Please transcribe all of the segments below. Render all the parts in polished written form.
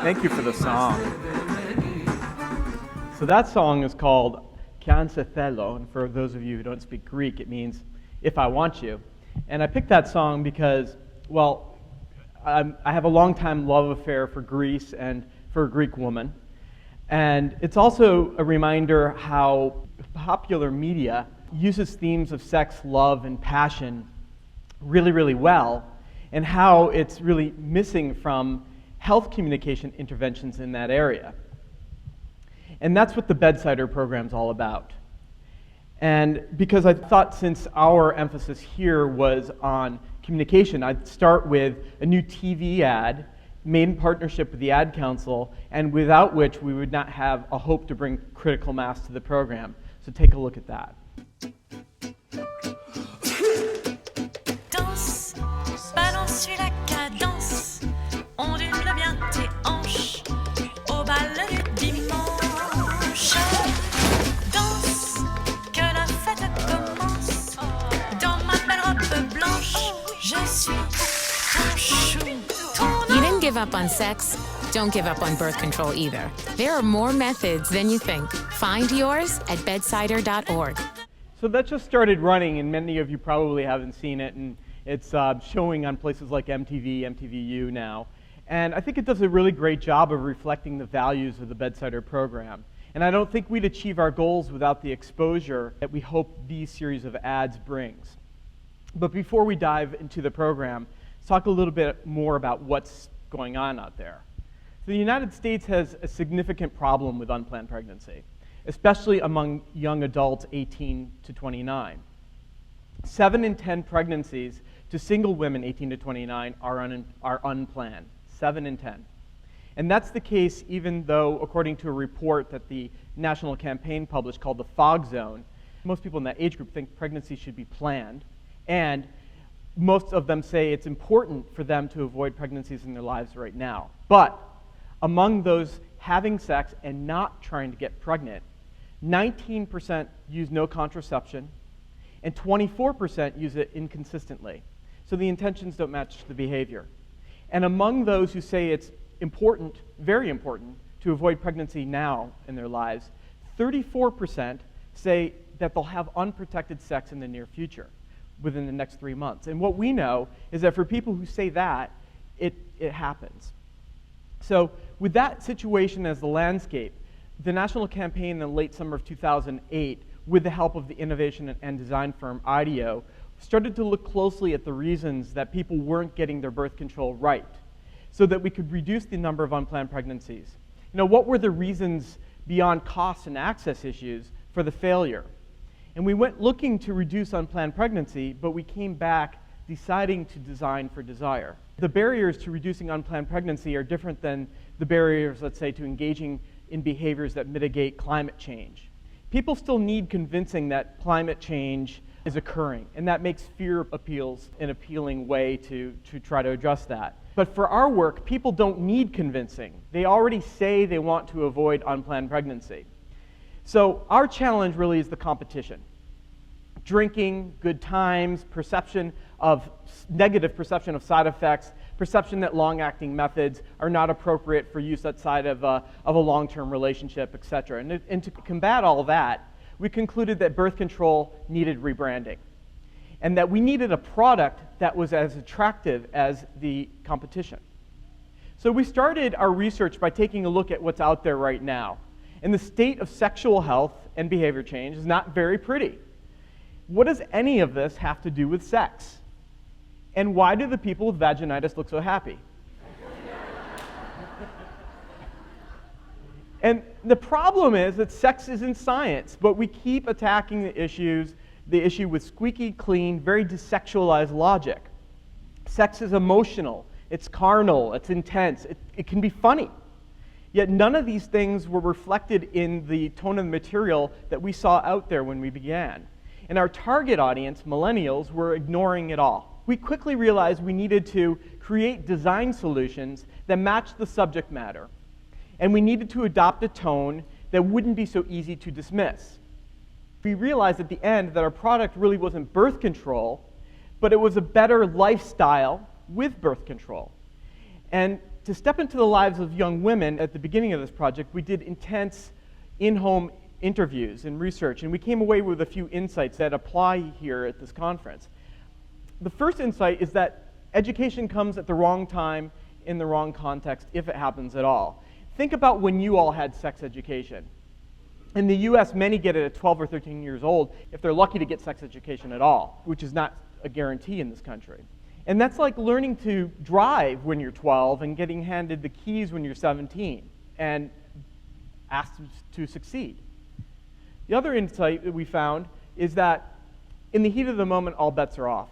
Thank you for the song. So that song is called Kyan se θέλω, and for those of you who don't speak Greek, it means if I want you. And I picked that song because, well, I have a long-time love affair for Greece and for a Greek woman. And it's also a reminder how popular media uses themes of sex, love, and passion really, really well, and how it's really missing from health communication interventions in that area. And that's what the Bedsider program's all about. And because I thought since our emphasis here was on communication, I'd start with a new TV ad made in partnership with the Ad Council, and without which we would not have a hope to bring critical mass to the program. So take a look at that. Danse, balance, suis la cadence, ondule bien tes hanches, au bal du dimanche. Danse, que la fête commence, dans ma belle robe blanche, je suis ton chou. You didn't give up on sex, don't give up on birth control either. There are more methods than you think. Find yours at bedsider.org. So that just started running, and many of you probably haven't seen it, and it's showing on places like MTV, MTVU now. And I think it does a really great job of reflecting the values of the Bedsider program. And I don't think we'd achieve our goals without the exposure that we hope these series of ads brings. But before we dive into the program, let's talk a little bit more about what's going on out there. So the United States has a significant problem with unplanned pregnancy, especially among young adults 18 to 29. 7 in 10 pregnancies to single women 18 to 29 are unplanned. 7 in 10. And that's the case even though, according to a report that the national campaign published called the Fog Zone, most people in that age group think pregnancy should be planned, and most of them say it's important for them to avoid pregnancies in their lives right now. But among those having sex and not trying to get pregnant, 19% use no contraception, and 24% use it inconsistently. So the intentions don't match the behavior. And among those who say it's important, very important, to avoid pregnancy now in their lives, 34% say that they'll have unprotected sex in the near future, within the next 3 months. And what we know is that for people who say that, it happens. So with that situation as the landscape, the national campaign in the late summer of 2008, with the help of the innovation and design firm IDEO, started to look closely at the reasons that people weren't getting their birth control right, so that we could reduce the number of unplanned pregnancies. You know, what were the reasons beyond cost and access issues for the failure? And we went looking to reduce unplanned pregnancy, but we came back deciding to design for desire. The barriers to reducing unplanned pregnancy are different than the barriers, let's say, to engaging in behaviors that mitigate climate change. People still need convincing that climate change is occurring, and that makes fear appeals an appealing way to try to address that. But for our work, people don't need convincing. They already say they want to avoid unplanned pregnancy. So our challenge really is the competition. Drinking, good times, negative perception of side effects, perception that long-acting methods are not appropriate for use outside of a long-term relationship, etc. And to combat all that, we concluded that birth control needed rebranding, and that we needed a product that was as attractive as the competition. So we started our research by taking a look at what's out there right now. And the state of sexual health and behavior change is not very pretty. What does any of this have to do with sex? And why do the people with vaginitis look so happy? And the problem is that sex isn't science, but we keep attacking the issue with squeaky clean, very desexualized logic. Sex is emotional, it's carnal, it's intense, it can be funny. Yet none of these things were reflected in the tone of the material that we saw out there when we began. And our target audience, millennials, were ignoring it all. We quickly realized we needed to create design solutions that matched the subject matter. And we needed to adopt a tone that wouldn't be so easy to dismiss. We realized at the end that our product really wasn't birth control, but it was a better lifestyle with birth control. And to step into the lives of young women at the beginning of this project, we did intense in-home interviews and research, and we came away with a few insights that apply here at this conference. The first insight is that education comes at the wrong time, in the wrong context, if it happens at all. Think about when you all had sex education. In the US, many get it at 12 or 13 years old, if they're lucky to get sex education at all, which is not a guarantee in this country. And that's like learning to drive when you're 12 and getting handed the keys when you're 17 and asked to succeed. The other insight that we found is that in the heat of the moment, all bets are off.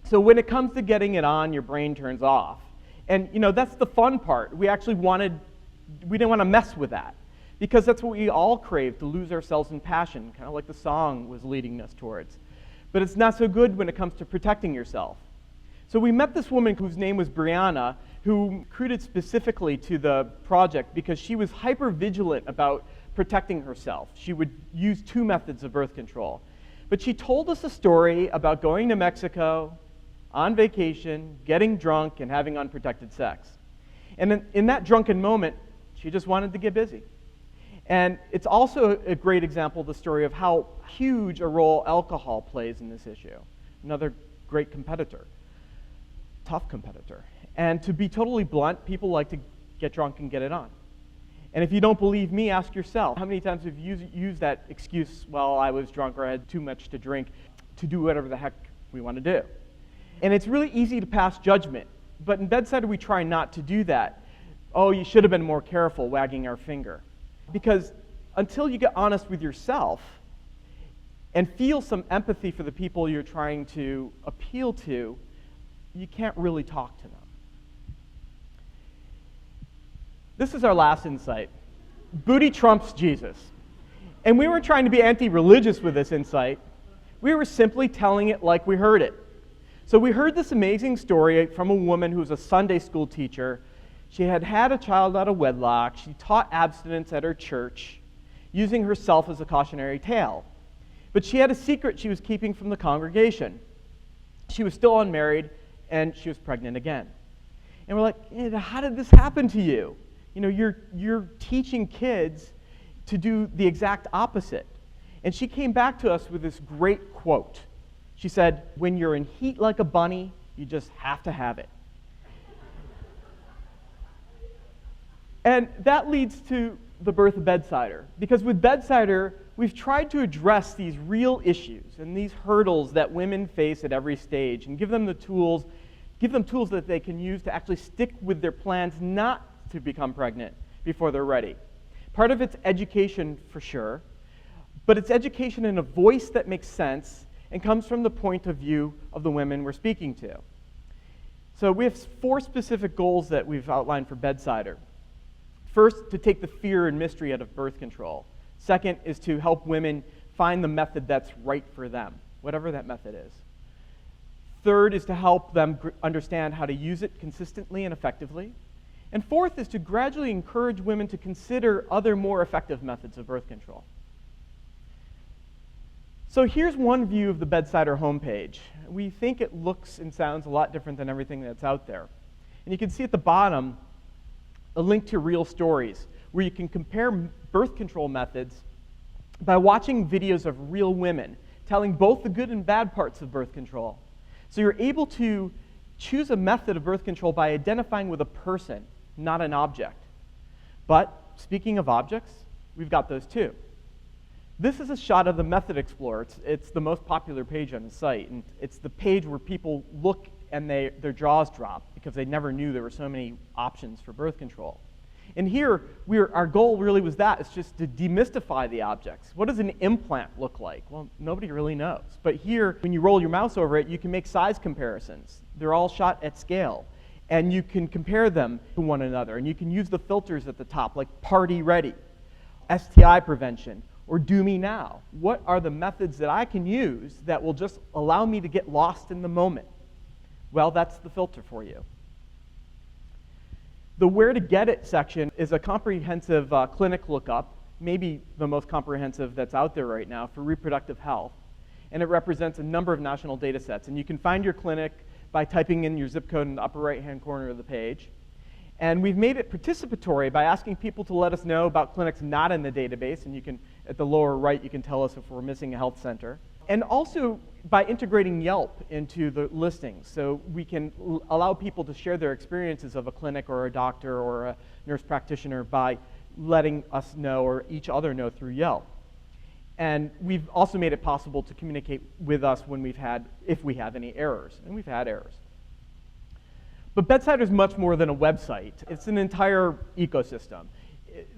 So when it comes to getting it on, your brain turns off. And that's the fun part. We didn't want to mess with that, because that's what we all crave, to lose ourselves in passion, kind of like the song was leading us towards. But it's not so good when it comes to protecting yourself. So we met this woman whose name was Brianna, who recruited specifically to the project because she was hyper vigilant about protecting herself. She would use 2 methods of birth control. But she told us a story about going to Mexico on vacation, getting drunk, and having unprotected sex. And in that drunken moment, she just wanted to get busy. And it's also a great example of the story of how huge a role alcohol plays in this issue. Another great competitor, tough competitor. And to be totally blunt, people like to get drunk and get it on. And if you don't believe me, ask yourself, how many times have you used that excuse, well, I was drunk or I had too much to drink, to do whatever the heck we want to do? And it's really easy to pass judgment, but in Bedsider we try not to do that. Oh, you should have been more careful, wagging our finger. Because until you get honest with yourself and feel some empathy for the people you're trying to appeal to, you can't really talk to them. This is our last insight. Booty trumps Jesus. And we weren't trying to be anti-religious with this insight. We were simply telling it like we heard it. So we heard this amazing story from a woman who was a Sunday school teacher. She had had a child out of wedlock. She taught abstinence at her church, using herself as a cautionary tale. But she had a secret she was keeping from the congregation. She was still unmarried, and she was pregnant again. And we're like, how did this happen to you? You're teaching kids to do the exact opposite. And she came back to us with this great quote. She said, when you're in heat like a bunny, you just have to have it. And that leads to the birth of Bedsider. Because with Bedsider, we've tried to address these real issues and these hurdles that women face at every stage and give them tools that they can use to actually stick with their plans not to become pregnant before they're ready. Part of it's education for sure, but it's education in a voice that makes sense and comes from the point of view of the women we're speaking to. So we have 4 specific goals that we've outlined for Bedsider. First, to take the fear and mystery out of birth control. Second is to help women find the method that's right for them, whatever that method is. Third is to help them understand how to use it consistently and effectively. And fourth is to gradually encourage women to consider other more effective methods of birth control. So here's one view of the Bedsider homepage. We think it looks and sounds a lot different than everything that's out there. And you can see at the bottom a link to real stories, where you can compare birth control methods by watching videos of real women telling both the good and bad parts of birth control. So you're able to choose a method of birth control by identifying with a person, not an object. But speaking of objects, we've got those too. This is a shot of the Method Explorer. It's the most popular page on the site, and it's the page where people look and their jaws drop because they never knew there were so many options for birth control. And here, our goal really was that. It's just to demystify the objects. What does an implant look like? Well, nobody really knows. But here, when you roll your mouse over it, you can make size comparisons. They're all shot at scale. And you can compare them to one another. And you can use the filters at the top, like Party Ready, STI prevention, or Do Me Now. What are the methods that I can use that will just allow me to get lost in the moment? Well, that's the filter for you. The Where to Get It section is a comprehensive clinic lookup, maybe the most comprehensive that's out there right now for reproductive health. And it represents a number of national data sets. And you can find your clinic by typing in your zip code in the upper right-hand corner of the page. And we've made it participatory by asking people to let us know about clinics not in the database, and you can, at the lower right, you can tell us if we're missing a health center. And also by integrating Yelp into the listings, so we can allow people to share their experiences of a clinic or a doctor or a nurse practitioner by letting us know or each other know through Yelp. And we've also made it possible to communicate with us when if we have any errors, and we've had errors. But Bedsider is much more than a website. It's an entire ecosystem.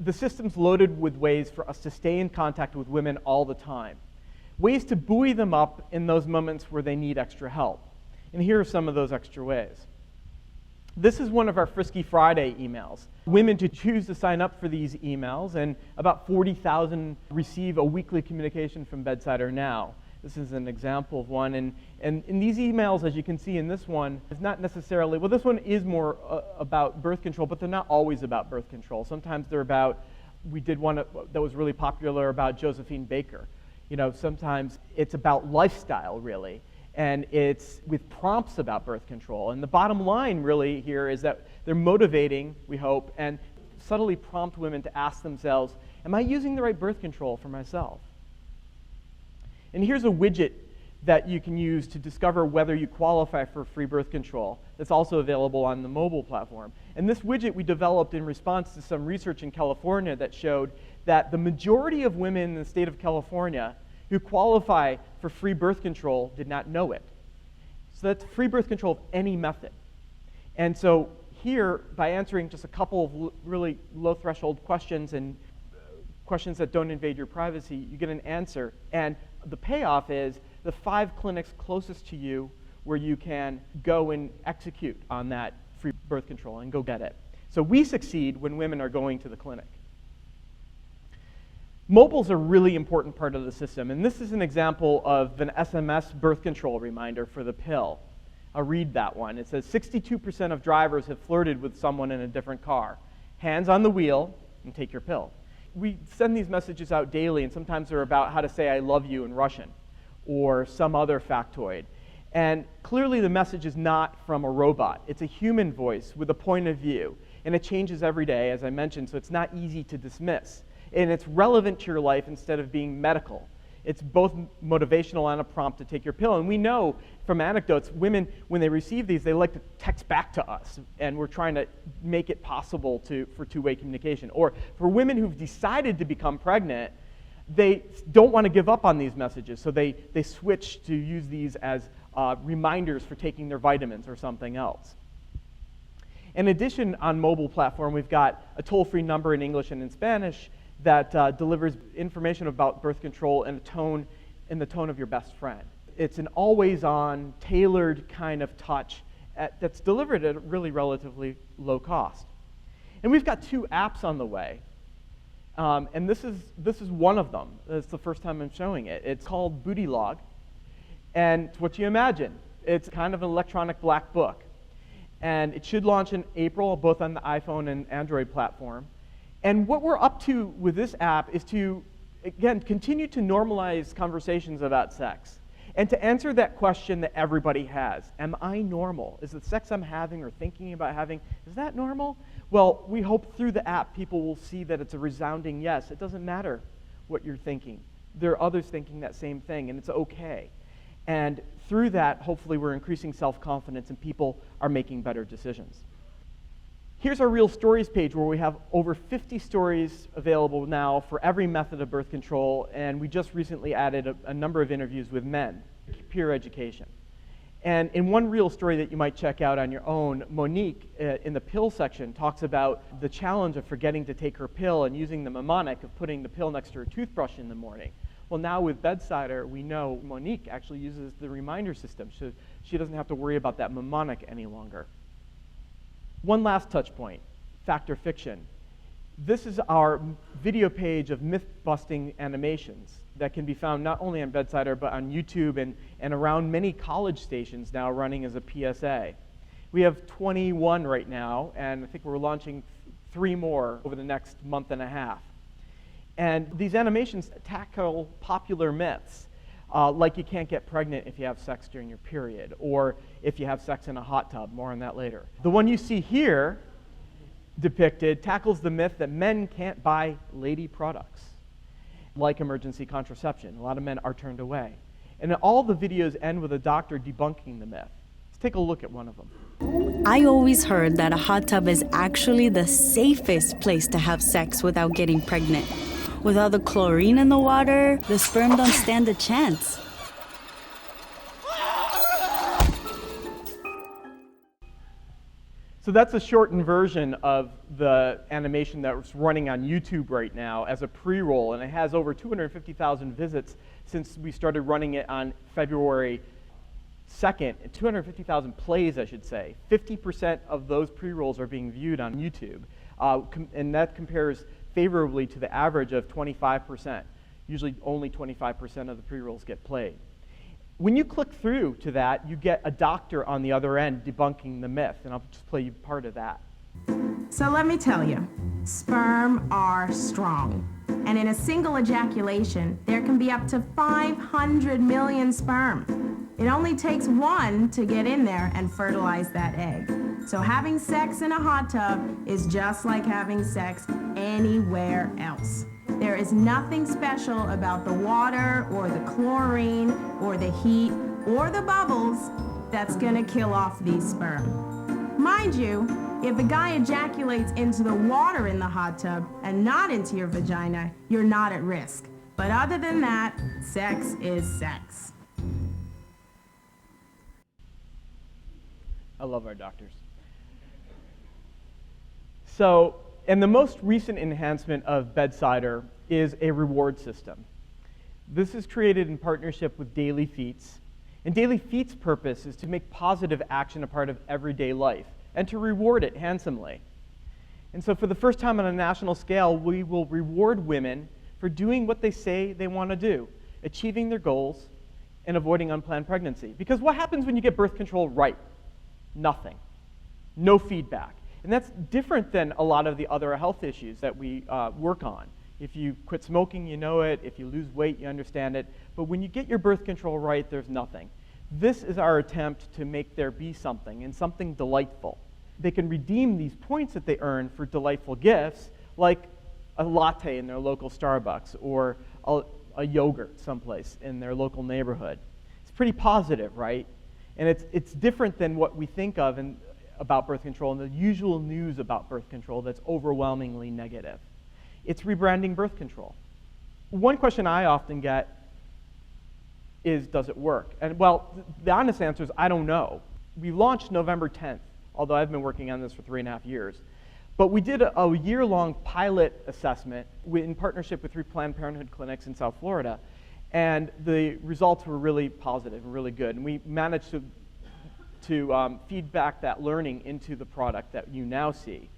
The system's loaded with ways for us to stay in contact with women all the time, ways to buoy them up in those moments where they need extra help. And here are some of those extra ways. This is one of our Frisky Friday emails. Women to choose to sign up for these emails, and about 40,000 receive a weekly communication from Bedsider now. This is an example of one, and in these emails, as you can see in this one, is not necessarily, well, this one is more about birth control, but they're not always about birth control. Sometimes they're about, we did one that was really popular about Josephine Baker. You know, sometimes it's about lifestyle, really, and it's with prompts about birth control. And the bottom line, really, here is that they're motivating, we hope, and subtly prompt women to ask themselves, am I using the right birth control for myself? And here's a widget that you can use to discover whether you qualify for free birth control. That's also available on the mobile platform. And this widget we developed in response to some research in California that showed that the majority of women in the state of California who qualify for free birth control did not know it. So that's free birth control of any method. And so here, by answering just a couple of really low threshold questions and questions that don't invade your privacy, you get an answer. And the payoff is the 5 clinics closest to you where you can go and execute on that free birth control and go get it. So we succeed when women are going to the clinic. Mobile's a really important part of the system, and this is an example of an SMS birth control reminder for the pill. I'll read that one. It says 62% of drivers have flirted with someone in a different car. Hands on the wheel and take your pill. We send these messages out daily, and sometimes they're about how to say I love you in Russian or some other factoid. And clearly the message is not from a robot. It's a human voice with a point of view, and it changes every day, as I mentioned, so it's not easy to dismiss. And it's relevant to your life instead of being medical. It's both motivational and a prompt to take your pill. And we know from anecdotes, women, when they receive these, they like to text back to us. And we're trying to make it possible for two-way communication. Or for women who've decided to become pregnant, they don't want to give up on these messages. So they switch to use these as reminders for taking their vitamins or something else. In addition, on mobile platform, we've got a toll-free number in English and in Spanish that delivers information about birth control in the tone of your best friend. It's an always-on, tailored kind of touch that's delivered at a really relatively low cost. And we've got 2 apps on the way, and this is one of them. It's the first time I'm showing it. It's called Booty Log, and it's what you imagine. It's kind of an electronic black book, and it should launch in April, both on the iPhone and Android platform. And what we're up to with this app is to, again, continue to normalize conversations about sex and to answer that question that everybody has. Am I normal? Is the sex I'm having or thinking about having, is that normal? Well, we hope through the app people will see that it's a resounding yes. It doesn't matter what you're thinking. There are others thinking that same thing, and it's okay. And through that, hopefully we're increasing self-confidence and people are making better decisions. Here's our Real Stories page where we have over 50 stories available now for every method of birth control, and we just recently added a number of interviews with men, peer education. And in one real story that you might check out on your own, Monique, in the pill section, talks about the challenge of forgetting to take her pill and using the mnemonic of putting the pill next to her toothbrush in the morning. Well, now with Bedsider, we know Monique actually uses the reminder system, so she doesn't have to worry about that mnemonic any longer. One last touch point, fact or fiction. This is our video page of myth-busting animations that can be found not only on Bedsider, but on YouTube and around many college stations now running as a PSA. We have 21 right now, and I think we're launching 3 more over the next month and a half. And these animations tackle popular myths, like you can't get pregnant if you have sex during your period, or if you have sex in a hot tub. More on that later. The one you see here depicted tackles the myth that men can't buy lady products, like emergency contraception. A lot of men are turned away. And all the videos end with a doctor debunking the myth. Let's take a look at one of them. I always heard that a hot tub is actually the safest place to have sex without getting pregnant. With all the chlorine in the water, the sperm don't stand a chance. So that's a shortened version of the animation that's running on YouTube right now as a pre-roll, and it has over 250,000 visits since we started running it on February 2nd, 250,000 plays, I should say. 50% of those pre-rolls are being viewed on YouTube, and that compares favorably to the average of 25%. Usually only 25% of the pre-rolls get played. When you click through to that, you get a doctor on the other end debunking the myth, and I'll just play you part of that. So let me tell you, sperm are strong. And in a single ejaculation, there can be up to 500 million sperm. It only takes one to get in there and fertilize that egg. So having sex in a hot tub is just like having sex anywhere else. There is nothing special about the water or the chlorine or the heat or the bubbles that's gonna kill off these sperm. Mind you, if a guy ejaculates into the water in the hot tub and not into your vagina, you're not at risk. But other than that, sex is sex. I love our doctors. So, and the most recent enhancement of Bedsider is a reward system. This is created in partnership with Daily Feats. And Daily Feats' purpose is to make positive action a part of everyday life and to reward it handsomely. And so for the first time on a national scale, we will reward women for doing what they say they want to do, achieving their goals and avoiding unplanned pregnancy. Because what happens when you get birth control right? Nothing. No feedback. And that's different than a lot of the other health issues that we work on. If you quit smoking, you know it. If you lose weight, you understand it. But when you get your birth control right, there's nothing. This is our attempt to make there be something, and something delightful. They can redeem these points that they earn for delightful gifts, like a latte in their local Starbucks or a yogurt someplace in their local neighborhood. It's pretty positive, right? And it's different than what we think of about birth control and the usual news about birth control that's overwhelmingly negative. It's rebranding birth control. One question I often get is, does it work? And well, the honest answer is, I don't know. We launched November 10th, although I've been working on this for 3.5 years. But we did a year-long pilot assessment in partnership with 3 Planned Parenthood clinics in South Florida. And the results were really positive and really good. And we managed to feed back that learning into the product that you now see.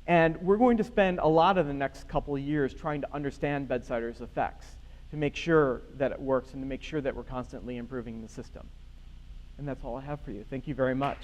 And we're going to spend a lot of the next couple of years trying to understand Bedsider's effects, to make sure that it works and to make sure that we're constantly improving the system. And that's all I have for you. Thank you very much.